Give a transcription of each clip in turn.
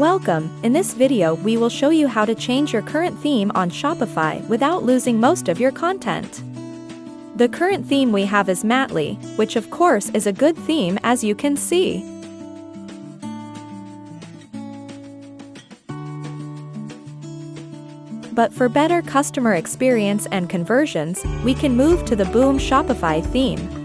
Welcome! In this video we will show you how to change your current theme on Shopify without losing most of your content. The current theme we have is Matly, which of course is a good theme as you can see. But for better customer experience and conversions, we can move to the Boom Shopify theme.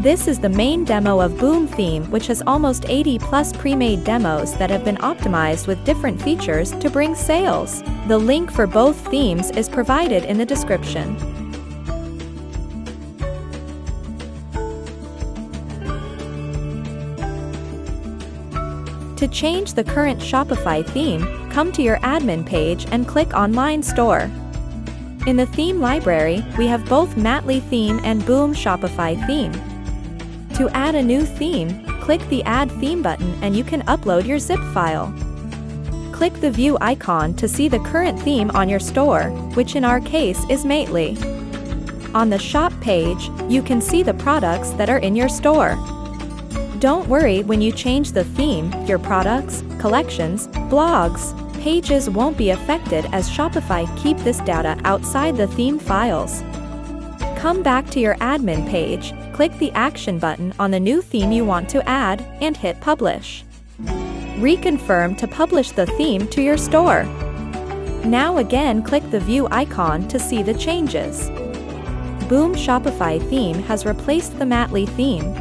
This is the main demo of Boom theme, which has almost 80 plus pre-made demos that have been optimized with different features to bring sales. The link for both themes is provided in the description. To change the current Shopify theme, come to your admin page and click Online Store. In the theme library, we have both Matly theme and Boom Shopify theme. To add a new theme, click the Add Theme button and you can upload your zip file. Click the View icon to see the current theme on your store, which in our case is Matly. On the Shop page, you can see the products that are in your store. Don't worry when you change the theme, your products, collections, blogs, pages won't be affected as Shopify keep this data outside the theme files. Come back to your admin page, click the Action button on the new theme you want to add, and hit Publish. Reconfirm to publish the theme to your store. Now again click the View icon to see the changes. Boom Shopify theme has replaced the Matly theme.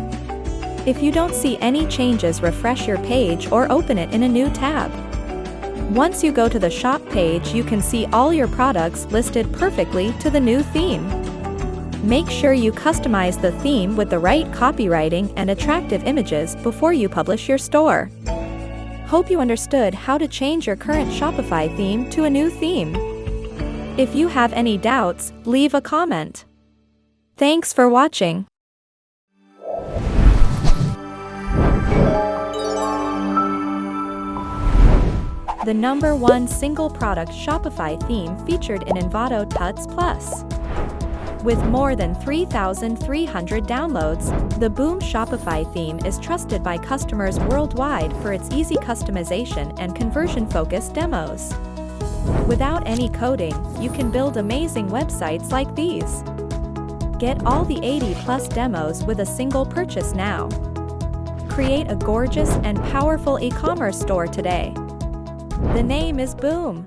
If you don't see any changes, refresh your page or open it in a new tab. Once you go to the Shop page, you can see all your products listed perfectly to the new theme. Make sure you customize the theme with the right copywriting and attractive images before you publish your store. Hope you understood how to change your current Shopify theme to a new theme. If you have any doubts, leave a comment. Thanks for watching. The #1 single product Shopify theme featured in Envato Tuts Plus. With more than 3,300 downloads, the Boom Shopify theme is trusted by customers worldwide for its easy customization and conversion-focused demos. Without any coding, you can build amazing websites like these. Get all the 80 plus demos with a single purchase now. Create a gorgeous and powerful e-commerce store today. The name is Boom.